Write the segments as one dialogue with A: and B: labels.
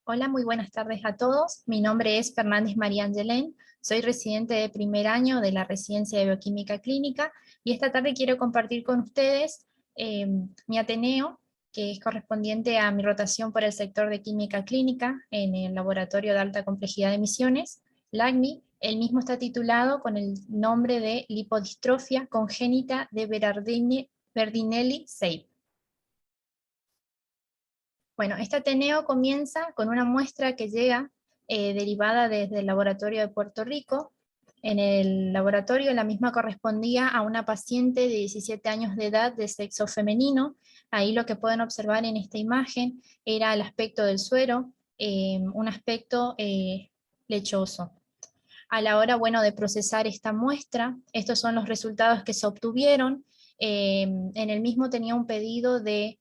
A: Hola, muy buenas tardes a todos. Mi nombre es Fernández María Angelén. Soy residente de primer año de la Residencia de Bioquímica Clínica y esta tarde quiero compartir con ustedes mi Ateneo, que es correspondiente a mi rotación por el sector de Química Clínica en el Laboratorio de Alta Complejidad de Emisiones, LACMI. El mismo está titulado con el nombre de Lipodistrofia Congénita de Berardinelli-Seipp. Bueno, este Ateneo comienza con una muestra que llega derivada desde el laboratorio de Puerto Rico. En el laboratorio la misma correspondía a una paciente de 17 años de edad de sexo femenino. Ahí lo que pueden observar en esta imagen era el aspecto del suero, un aspecto lechoso. A la hora, bueno, de procesar esta muestra, estos son los resultados que se obtuvieron. En el mismo tenía un pedido de,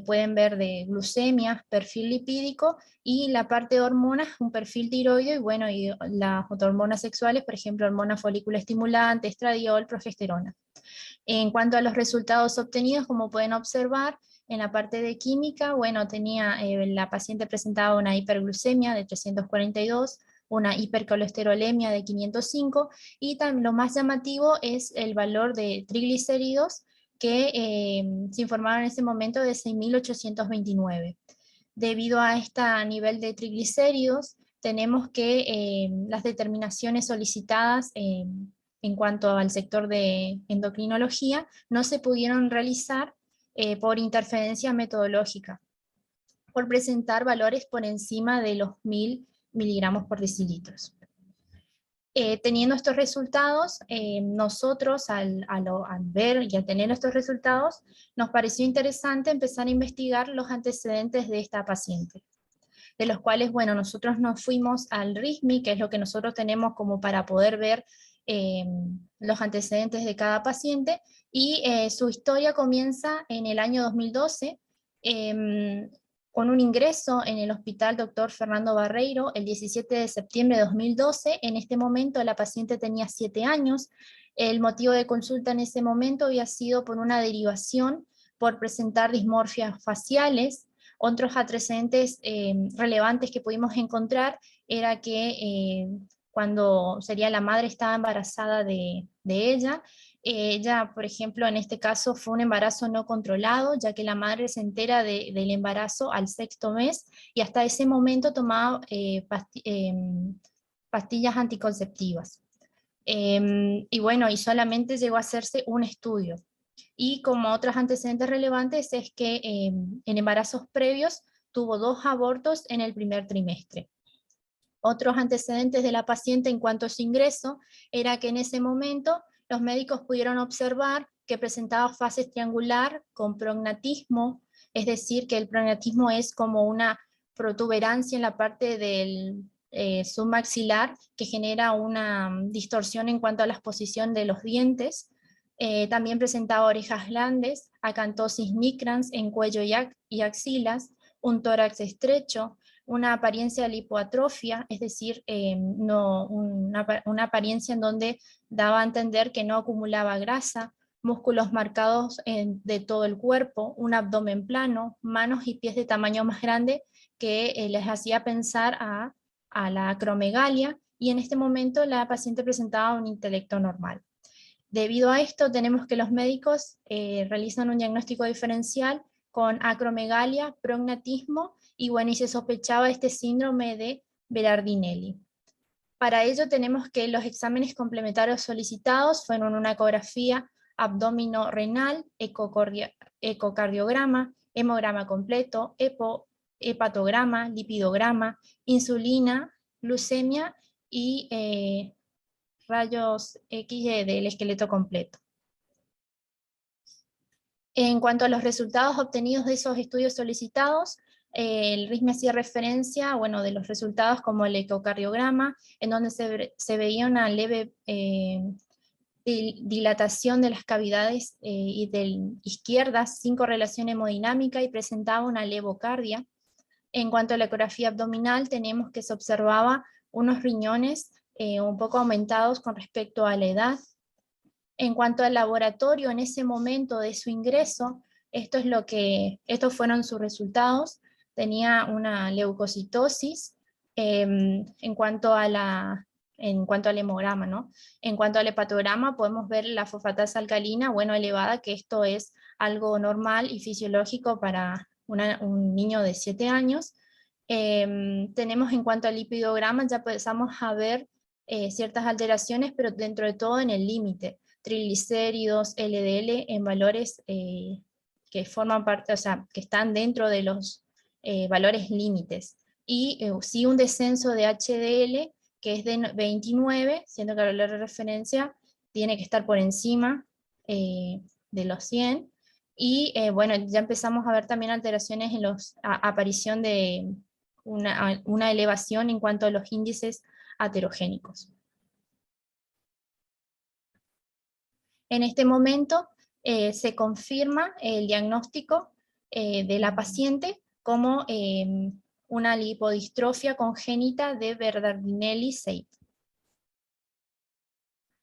A: pueden ver, de glucemias, perfil lipídico, y la parte de hormonas, un perfil tiroideo, y bueno, y las hormonas sexuales, por ejemplo, hormona folículo estimulante, estradiol, progesterona. En cuanto a los resultados obtenidos, como pueden observar, en la parte de química, bueno, tenía, la paciente presentaba una hiperglucemia de 342, una hipercolesterolemia de 505, y también lo más llamativo es el valor de triglicéridos que se informaron en ese momento de 6.829. Debido a este nivel de triglicéridos, tenemos que las determinaciones solicitadas en cuanto al sector de endocrinología no se pudieron realizar por interferencia metodológica, por presentar valores por encima de los 1.000 miligramos por decilitros. Teniendo estos resultados, nosotros al ver y al tener estos resultados, nos pareció interesante empezar a investigar los antecedentes de esta paciente, de los cuales, bueno, nosotros nos fuimos al RISMI, que es lo que nosotros tenemos como para poder ver los antecedentes de cada paciente, y su historia comienza en el año 2012, con un ingreso en el Hospital Dr. Fernando Barreiro el 17 de septiembre de 2012. En este momento la paciente tenía 7 años. El motivo de consulta en ese momento había sido por una derivación por presentar dismorfias faciales. Otros antecedentes relevantes que pudimos encontrar era que cuando sería la madre estaba embarazada de ella. Ella, por ejemplo, en este caso fue un embarazo no controlado, ya que la madre se entera del embarazo al 6º mes y hasta ese momento tomaba pastillas anticonceptivas. Y bueno, y solamente llegó a hacerse un estudio. Y como otros antecedentes relevantes es que en embarazos previos tuvo 2 abortos en el primer trimestre. Otros antecedentes de la paciente en cuanto a su ingreso era que en ese momento los médicos pudieron observar que presentaba fases triangular con prognatismo, es decir, que el prognatismo es como una protuberancia en la parte del submaxilar que genera una distorsión en cuanto a la exposición de los dientes. También presentaba orejas grandes, acantosis micrans en cuello y axilas, un tórax estrecho, una apariencia de lipoatrofia, es decir, una apariencia en donde daba a entender que no acumulaba grasa, músculos marcados de todo el cuerpo, un abdomen plano, manos y pies de tamaño más grande que les hacía pensar a la acromegalia, y en este momento la paciente presentaba un intelecto normal. Debido a esto, tenemos que los médicos realizan un diagnóstico diferencial con acromegalia, prognatismo, y bueno, y se sospechaba este síndrome de Berardinelli. Para ello tenemos que los exámenes complementarios solicitados fueron una ecografía abdomino-renal, ecocardiograma, hemograma completo, hepatograma, lipidograma, insulina, glucemia y rayos X del esqueleto completo. En cuanto a los resultados obtenidos de esos estudios solicitados, el RISME hacía referencia, bueno, de los resultados como el ecocardiograma, en donde se veía una leve dilatación de las cavidades y izquierdas sin correlación hemodinámica y presentaba una levocardia. En cuanto a la ecografía abdominal, tenemos que se observaba unos riñones un poco aumentados con respecto a la edad. En cuanto al laboratorio, en ese momento de su ingreso, estos fueron sus resultados. tenía una leucocitosis en cuanto al hemograma, ¿no? En cuanto al hepatograma podemos ver la fosfatasa alcalina, bueno, elevada, que esto es algo normal y fisiológico para un niño de 7 años. Tenemos en cuanto al lipidograma, ya empezamos a ver ciertas alteraciones, pero dentro de todo en el límite. Triglicéridos, LDL en valores que forman parte, o sea, que están dentro de los valores límites. Y sí un descenso de HDL, que es de 29, siendo que la referencia tiene que estar por encima de los 100. Y bueno, ya empezamos a ver también alteraciones en aparición de una elevación en cuanto a los índices aterogénicos. En este momento se confirma el diagnóstico de la paciente como una lipodistrofia congénita de Bernardinelli-Seid.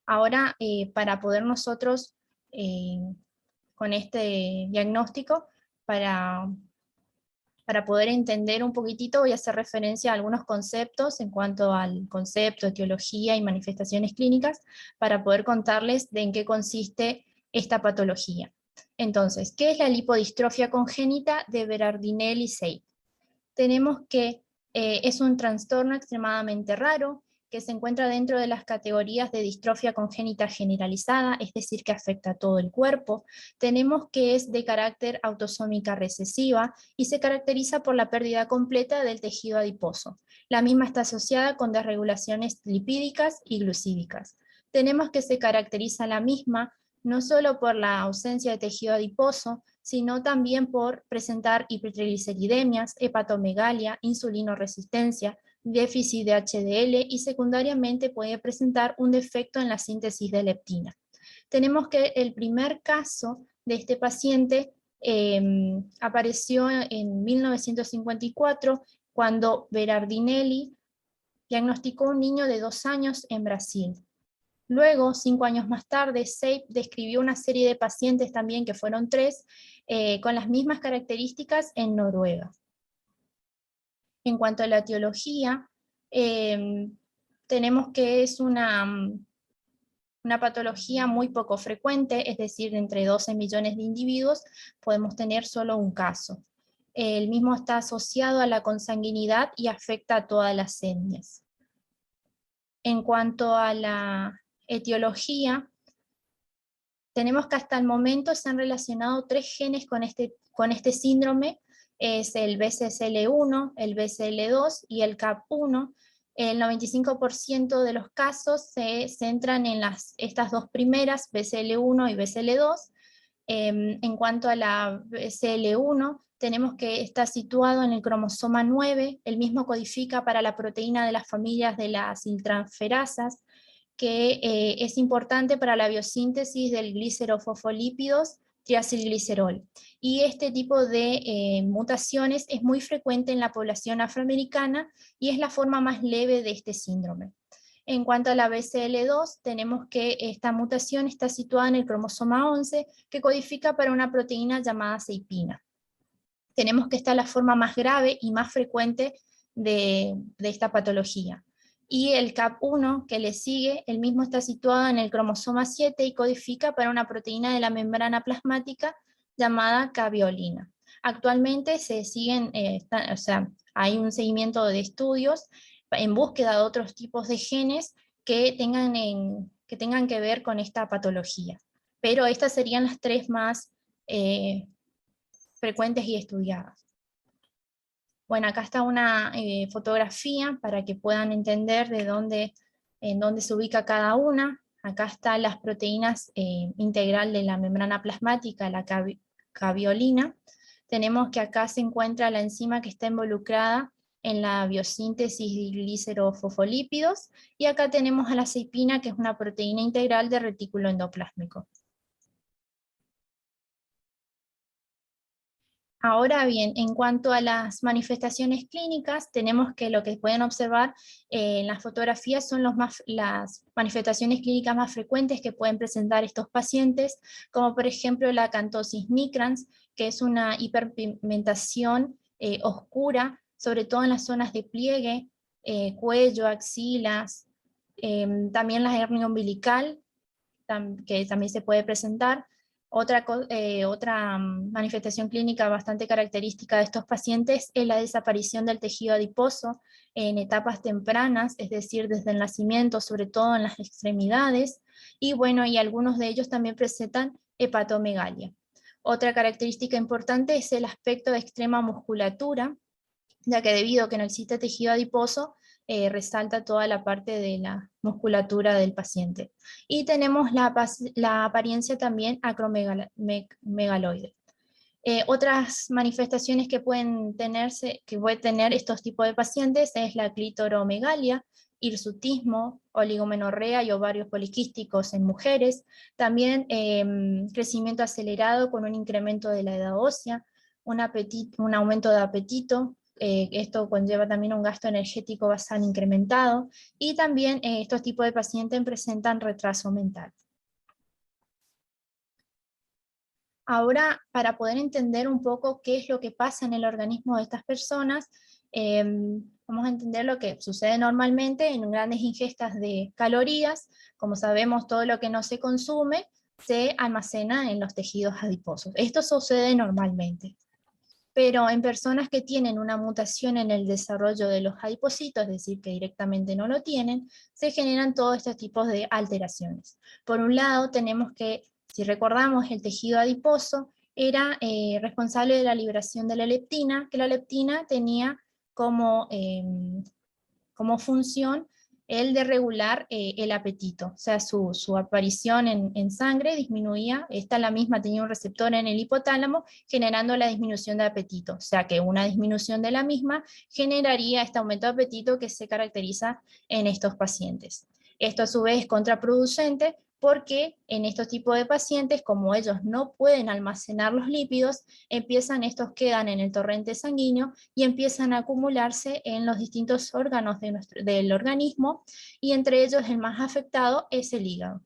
A: Ahora, para poder nosotros, con este diagnóstico, para poder entender un poquitito, voy a hacer referencia a algunos conceptos en cuanto al concepto, etiología y manifestaciones clínicas, para poder contarles de en qué consiste esta patología. Entonces, ¿qué es la lipodistrofia congénita de Bernardinelli-Seid? Tenemos que es un trastorno extremadamente raro, que se encuentra dentro de las categorías de distrofia congénita generalizada, es decir, que afecta a todo el cuerpo. Tenemos que es de carácter autosómica recesiva y se caracteriza por la pérdida completa del tejido adiposo. La misma está asociada con desregulaciones lipídicas y glucídicas. Tenemos que se caracteriza la misma no solo por la ausencia de tejido adiposo, sino también por presentar hipertrigliceridemias, hepatomegalia, insulinoresistencia, déficit de HDL y secundariamente puede presentar un defecto en la síntesis de leptina. Tenemos que el primer caso de este paciente apareció en 1954 cuando Berardinelli diagnosticó un niño de 2 años en Brasil. Luego, 5 años más tarde, Seid describió una serie de pacientes también, que fueron 3, con las mismas características en Noruega. En cuanto a la etiología, tenemos que es una patología muy poco frecuente, es decir, entre 12 millones de individuos podemos tener solo un caso. El mismo está asociado a la consanguinidad y afecta a todas las etnias. En cuanto a la etiología, tenemos que hasta el momento se han relacionado 3 genes con este síndrome, es el BCSL1, el BCL2 y el CAP1. El 95% de los casos se centran en estas 2 primeras, BCL1 y BCL2. En cuanto a la BCL1, tenemos que está situado en el cromosoma 9, el mismo codifica para la proteína de las familias de las iltransferasas, que es importante para la biosíntesis del glicerofosfolípidos triacilglicerol. Y este tipo de mutaciones es muy frecuente en la población afroamericana y es la forma más leve de este síndrome. En cuanto a la BCL2, tenemos que esta mutación está situada en el cromosoma 11, que codifica para una proteína llamada ceipina. Tenemos que esta es la forma más grave y más frecuente de esta patología. Y el CAP1 que le sigue, el mismo está situado en el cromosoma 7 y codifica para una proteína de la membrana plasmática llamada caveolina. Actualmente se siguen, hay un seguimiento de estudios en búsqueda de otros tipos de genes que tengan que ver con esta patología. Pero estas serían las 3 más frecuentes y estudiadas. Bueno, acá está una fotografía para que puedan entender en dónde se ubica cada una. Acá están las proteínas integral de la membrana plasmática, la caveolina. Tenemos que acá se encuentra la enzima que está involucrada en la biosíntesis de glicerofosfolípidos, y acá tenemos a la ceipina, que es una proteína integral de retículo endoplásmico. Ahora bien, en cuanto a las manifestaciones clínicas, tenemos que lo que pueden observar en las fotografías son las manifestaciones clínicas más frecuentes que pueden presentar estos pacientes, como por ejemplo la acantosis nigrans, que es una hiperpigmentación oscura, sobre todo en las zonas de pliegue, cuello, axilas, también la hernia umbilical, que también se puede presentar. Otra manifestación clínica bastante característica de estos pacientes es la desaparición del tejido adiposo en etapas tempranas, es decir, desde el nacimiento, sobre todo en las extremidades, y bueno, y algunos de ellos también presentan hepatomegalia. Otra característica importante es el aspecto de extrema musculatura, ya que debido a que no existe tejido adiposo, resalta toda la parte de la musculatura del paciente. Y tenemos la apariencia también acromegaloide. Otras manifestaciones que que pueden tener estos tipos de pacientes es la clitoromegalia, hirsutismo, oligomenorrea y ovarios poliquísticos en mujeres, también crecimiento acelerado con un incremento de la edad ósea, un aumento de apetito, esto conlleva también un gasto energético basal incrementado, y también estos tipos de pacientes presentan retraso mental. Ahora, para poder entender un poco qué es lo que pasa en el organismo de estas personas, vamos a entender lo que sucede normalmente en grandes ingestas de calorías. Como sabemos, todo lo que no se consume se almacena en los tejidos adiposos. Esto sucede normalmente. Pero en personas que tienen una mutación en el desarrollo de los adipocitos, es decir, que directamente no lo tienen, se generan todos estos tipos de alteraciones. Por un lado, tenemos que, si recordamos, el tejido adiposo era responsable de la liberación de la leptina, que la leptina tenía como función el de regular el apetito, o sea, su aparición en sangre disminuía, esta la misma tenía un receptor en el hipotálamo, generando la disminución de apetito, o sea que una disminución de la misma generaría este aumento de apetito que se caracteriza en estos pacientes. Esto a su vez es contraproducente porque en estos tipos de pacientes, como ellos no pueden almacenar los lípidos, estos quedan en el torrente sanguíneo y empiezan a acumularse en los distintos órganos del organismo, y entre ellos el más afectado es el hígado.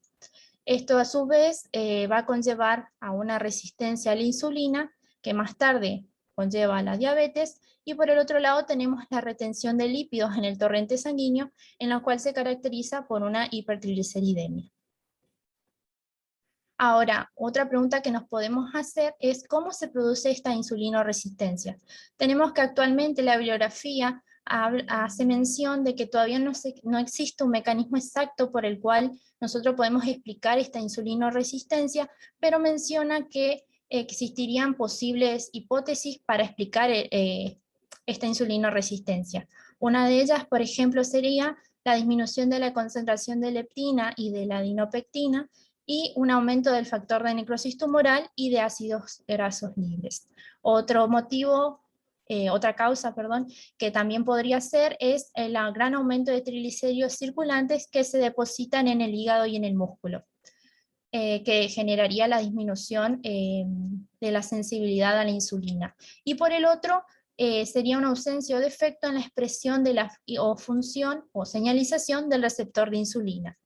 A: Esto a su vez va a conllevar a una resistencia a la insulina, que más tarde conlleva a la diabetes, y por el otro lado tenemos la retención de lípidos en el torrente sanguíneo, en la cual se caracteriza por una hipertrigliceridemia. Ahora, otra pregunta que nos podemos hacer es ¿cómo se produce esta insulinoresistencia? Tenemos que actualmente la bibliografía hace mención de que todavía no existe un mecanismo exacto por el cual nosotros podemos explicar esta insulinoresistencia, pero menciona que existirían posibles hipótesis para explicar esta insulinoresistencia. Una de ellas, por ejemplo, sería la disminución de la concentración de leptina y de la adinopectina, y un aumento del factor de necrosis tumoral y de ácidos grasos libres. Otra causa, que también podría ser es el gran aumento de triglicéridos circulantes que se depositan en el hígado y en el músculo, que generaría la disminución de la sensibilidad a la insulina. Y por el otro, sería una ausencia o defecto en la expresión o función o señalización del receptor de insulina.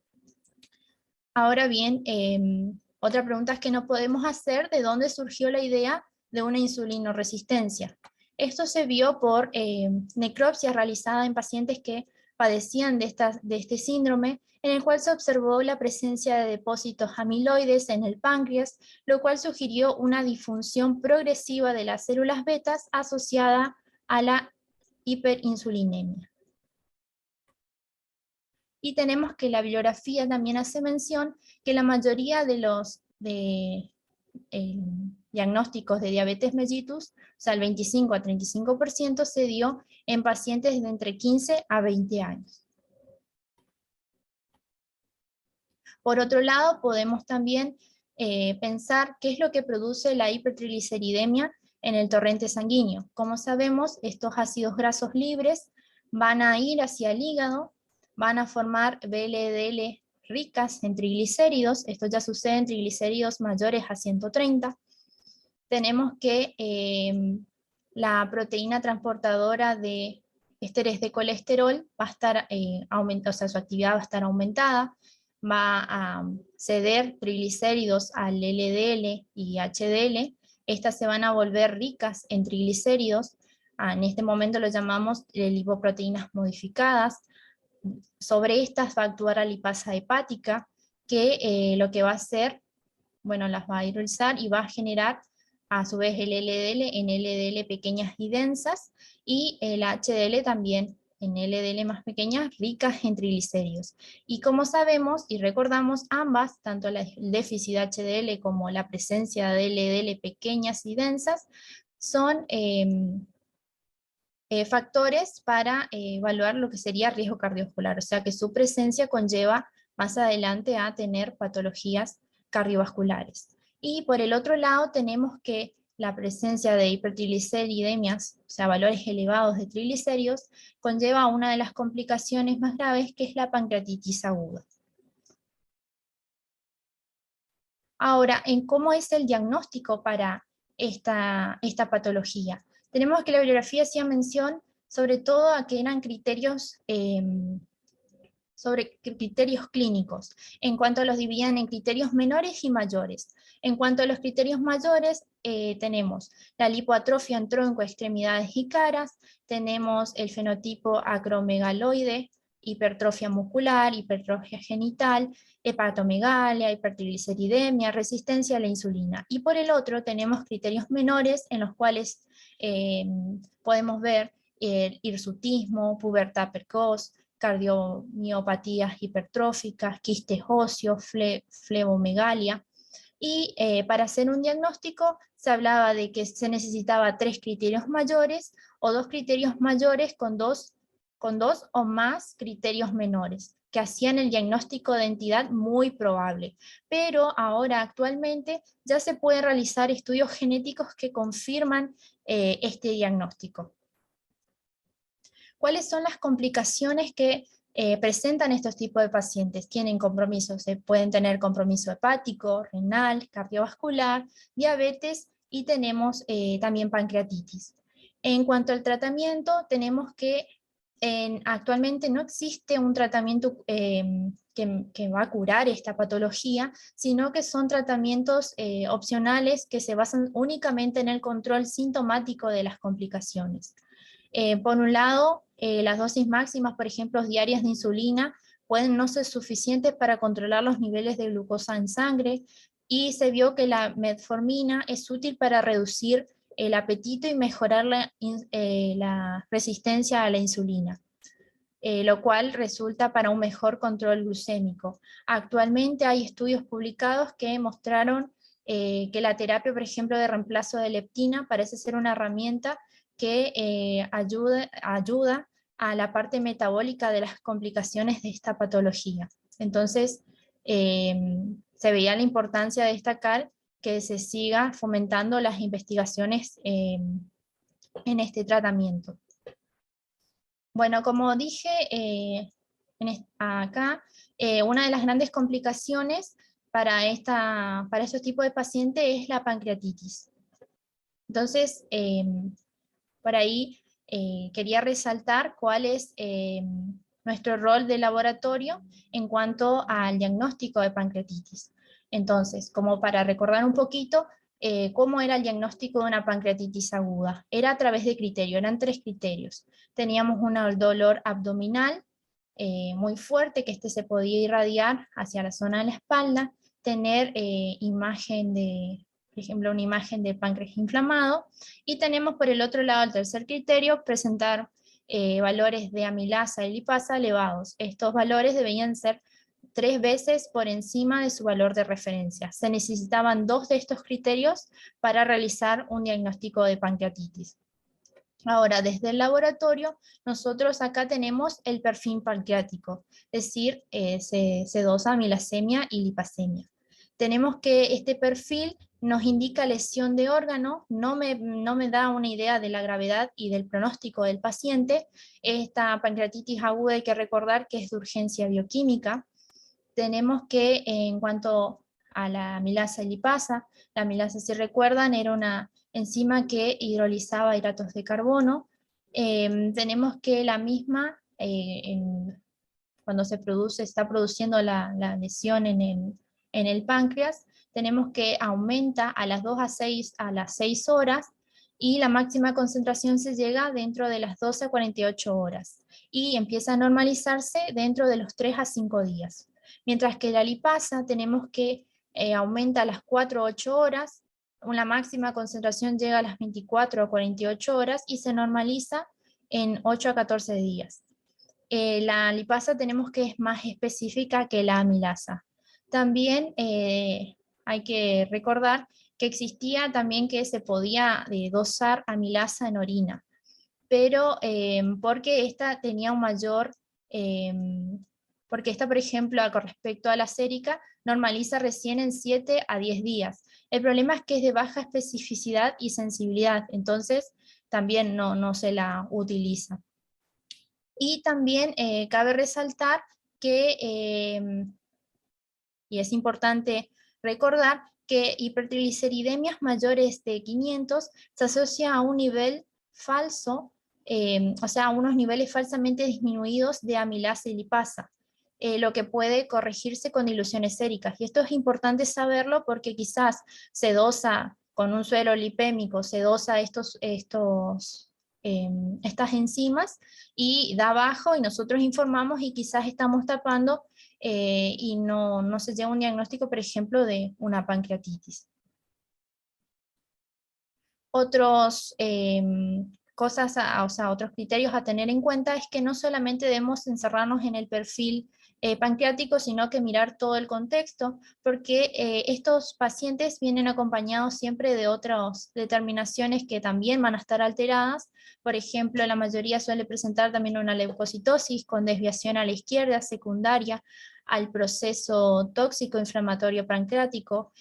A: Ahora bien, otra pregunta es que no podemos hacer de dónde surgió la idea de una insulinoresistencia. Esto se vio por necropsia realizada en pacientes que padecían de este síndrome, en el cual se observó la presencia de depósitos amiloides en el páncreas, lo cual sugirió una disfunción progresiva de las células betas asociada a la hiperinsulinemia. Y tenemos que la bibliografía también hace mención que la mayoría de los diagnósticos de diabetes mellitus, o sea, el 25 a 35% se dio en pacientes de entre 15 a 20 años. Por otro lado, podemos también pensar qué es lo que produce la hipertrigliceridemia en el torrente sanguíneo. Como sabemos, estos ácidos grasos libres van a ir hacia el hígado, van a formar VLDL ricas en triglicéridos, esto ya sucede en triglicéridos mayores a 130. Tenemos que la proteína transportadora de ésteres de colesterol va a estar aumentada, o sea, su actividad va a estar aumentada, va a ceder triglicéridos al LDL y HDL, estas se van a volver ricas en triglicéridos, en este momento lo llamamos lipoproteínas modificadas. Sobre estas va a actuar la lipasa hepática, que lo que va a hacer, bueno, las va a hidrolizar y va a generar a su vez el LDL en LDL pequeñas y densas, y el HDL también en LDL más pequeñas, ricas en triglicéridos. Y como sabemos y recordamos, ambas, tanto el déficit de HDL como la presencia de LDL pequeñas y densas, son factores para evaluar lo que sería riesgo cardiovascular, o sea que su presencia conlleva más adelante a tener patologías cardiovasculares. Y por el otro lado tenemos que la presencia de hipertrigliceridemias, o sea, valores elevados de triglicéridos, conlleva una de las complicaciones más graves, que es la pancreatitis aguda. Ahora, ¿en cómo es el diagnóstico para esta patología? Tenemos que la bibliografía hacía mención sobre todo a que eran criterios sobre criterios clínicos, en cuanto a los dividían en criterios menores y mayores. En cuanto a los criterios mayores, tenemos la lipoatrofia en tronco, extremidades y caras, tenemos el fenotipo acromegaloide, hipertrofia muscular, hipertrofia genital, hepatomegalia, hipertrigliceridemia, resistencia a la insulina. Y por el otro tenemos criterios menores en los cuales podemos ver el hirsutismo, pubertad precoz, cardiomiopatías hipertróficas, quistes óseos, flebomegalia. Y para hacer un diagnóstico se hablaba de que se necesitaba 3 criterios mayores o 2 criterios mayores con dos o más criterios menores, que hacían el diagnóstico de entidad muy probable. Pero ahora actualmente ya se pueden realizar estudios genéticos que confirman este diagnóstico. ¿Cuáles son las complicaciones que presentan estos tipos de pacientes? Tienen compromisos, pueden tener compromiso hepático, renal, cardiovascular, diabetes y tenemos también pancreatitis. En cuanto al tratamiento, tenemos que actualmente no existe un tratamiento que va a curar esta patología, sino que son tratamientos opcionales que se basan únicamente en el control sintomático de las complicaciones. Por un lado, las dosis máximas, por ejemplo, diarias de insulina, pueden no ser suficientes para controlar los niveles de glucosa en sangre, y se vio que la metformina es útil para reducir el apetito y mejorar la resistencia a la insulina, lo cual resulta para un mejor control glucémico. Actualmente hay estudios publicados que mostraron que la terapia, por ejemplo, de reemplazo de leptina parece ser una herramienta que ayuda a la parte metabólica de las complicaciones de esta patología. Entonces, se veía la importancia de destacar que se siga fomentando las investigaciones en este tratamiento. Bueno, como dije acá, una de las grandes complicaciones para estos tipos de pacientes es la pancreatitis. Entonces, por ahí quería resaltar cuál es nuestro rol de laboratorio en cuanto al diagnóstico de pancreatitis. Entonces, como para recordar un poquito, cómo era el diagnóstico de una pancreatitis aguda. Era a través de criterios, eran 3 criterios. Teníamos un dolor abdominal muy fuerte, que se podía irradiar hacia la zona de la espalda, tener imagen de, por ejemplo, una imagen de páncreas inflamado, y tenemos por el otro lado el tercer criterio, presentar valores de amilasa y lipasa elevados. Estos valores debían ser 3 veces por encima de su valor de referencia. Se necesitaban 2 de estos criterios para realizar un diagnóstico de pancreatitis. Ahora, desde el laboratorio, nosotros acá tenemos el perfil pancreático, es decir, C2, amilasemia y lipasemia. Tenemos que este perfil nos indica lesión de órgano, no me da una idea de la gravedad y del pronóstico del paciente. Esta pancreatitis aguda hay que recordar que es de urgencia bioquímica. Tenemos que, en cuanto a la amilasa y lipasa, la amilasa, si recuerdan, era una enzima que hidrolizaba hidratos de carbono. Tenemos que la misma, cuando está produciendo la lesión en el páncreas, tenemos que aumenta a las 2 a las 6 horas, y la máxima concentración se llega dentro de las 12 a 48 horas, y empieza a normalizarse dentro de los 3 a 5 días. Mientras que la lipasa tenemos que aumenta a las 4 a 8 horas, la máxima concentración llega a las 24 a 48 horas y se normaliza en 8 a 14 días. La lipasa tenemos que es más específica que la amilasa. También hay que recordar que existía también que se podía dosar amilasa en orina, pero porque esta tenía un mayor, porque esta, por ejemplo, con respecto a la sérica, normaliza recién en 7 a 10 días. El problema es que es de baja especificidad y sensibilidad, entonces también no se la utiliza. Y también cabe resaltar que, y es importante recordar, que hipertrigliceridemias mayores de 500 se asocia a un nivel falso, o sea, a unos niveles falsamente disminuidos de amilasa y lipasa, lo que puede corregirse con diluciones séricas. Y esto es importante saberlo porque quizás se dosa con un suero lipémico, se dosa estas enzimas y da bajo y nosotros informamos y quizás estamos tapando y no se lleva un diagnóstico, por ejemplo, de una pancreatitis. Otros o sea, otros criterios a tener en cuenta es que no solamente debemos encerrarnos en el perfil pancreático, sino que mirar todo el contexto, porque estos pacientes vienen acompañados siempre de otras determinaciones que también van a estar alteradas. Por ejemplo, la mayoría suele presentar también una leucocitosis con desviación a la izquierda secundaria al proceso tóxico inflamatorio pancreático.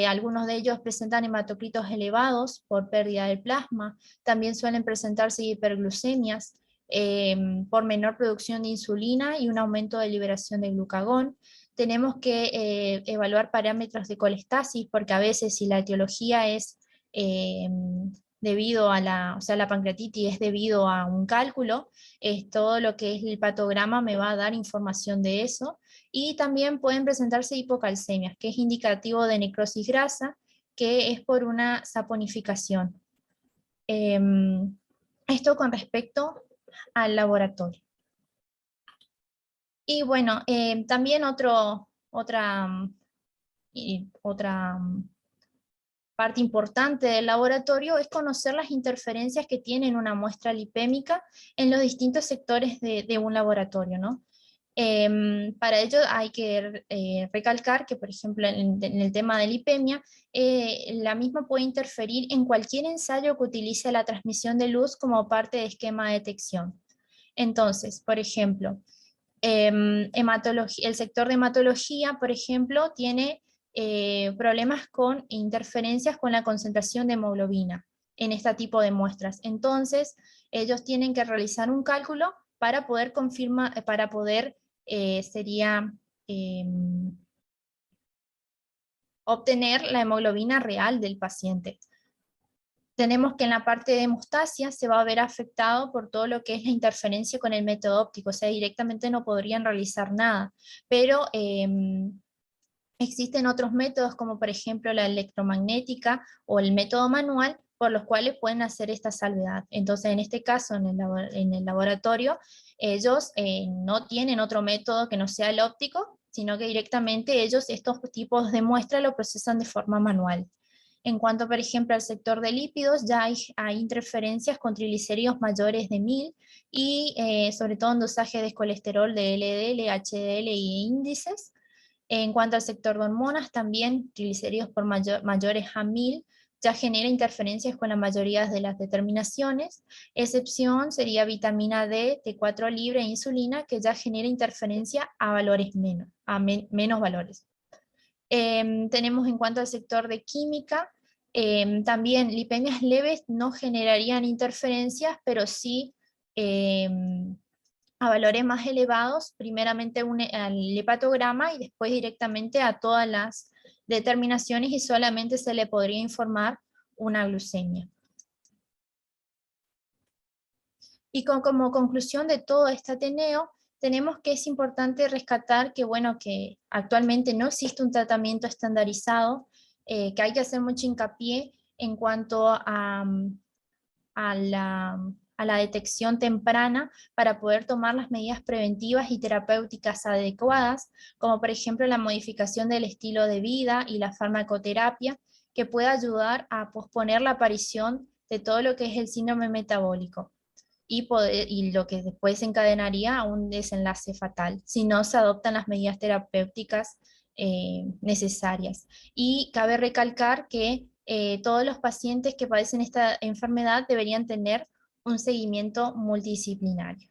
A: Algunos de ellos presentan hematocritos elevados por pérdida del plasma. También suelen presentarse hiperglucemias por menor producción de insulina y un aumento de liberación de glucagón. Tenemos que evaluar parámetros de colestasis, porque a veces si la etiología es debido a o sea, la pancreatitis es debido a un cálculo, todo lo que es el hepatograma me va a dar información de eso. Y también pueden presentarse hipocalcemias, que es indicativo de necrosis grasa, que es por una saponificación. Esto con respecto al laboratorio. Y bueno, también otra parte importante del laboratorio es conocer las interferencias que tiene una muestra lipémica en los distintos sectores de un laboratorio, ¿no? Para ello hay que recalcar que, por ejemplo, en el tema de lipemia, la misma puede interferir en cualquier ensayo que utilice la transmisión de luz como parte de esquema de detección. Entonces, por ejemplo, el sector de hematología, por ejemplo, tiene problemas con interferencias con la concentración de hemoglobina en este tipo de muestras. Entonces, ellos tienen que realizar un cálculo para poder confirmar, para poder sería obtener la hemoglobina real del paciente. Tenemos que en la parte de hemostasia se va a ver afectado por todo lo que es la interferencia con el método óptico, o sea, directamente no podrían realizar nada, pero existen otros métodos como por ejemplo la electromagnética o el método manual por los cuales pueden hacer esta salvedad. Entonces en este caso en el laboratorio ellos no tienen otro método que no sea el óptico, sino que directamente ellos estos tipos de muestra lo procesan de forma manual. En cuanto, por ejemplo, al sector de lípidos, ya hay interferencias con triglicéridos mayores de 1000 y sobre todo en dosaje de colesterol de LDL, HDL y índices. En cuanto al sector de hormonas, también triglicéridos mayores a 1000 ya genera interferencias con la mayoría de las determinaciones. Excepción sería vitamina D, T4 libre e insulina, que ya genera interferencia a valores menos valores. Tenemos en cuanto al sector de química, también lipemias leves no generarían interferencias, pero sí a valores más elevados, primeramente al hepatograma y después directamente a todas las determinaciones y solamente se le podría informar una glucemia. Y como conclusión de todo este Ateneo, tenemos que es importante rescatar que, bueno, que actualmente no existe un tratamiento estandarizado, que hay que hacer mucho hincapié en cuanto a a la detección temprana para poder tomar las medidas preventivas y terapéuticas adecuadas, como por ejemplo la modificación del estilo de vida y la farmacoterapia, que pueda ayudar a posponer la aparición de todo lo que es el síndrome metabólico y lo que después encadenaría a un desenlace fatal, si no se adoptan las medidas terapéuticas necesarias. Y cabe recalcar que todos los pacientes que padecen esta enfermedad deberían tener un seguimiento multidisciplinario.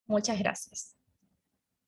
A: Muchas gracias.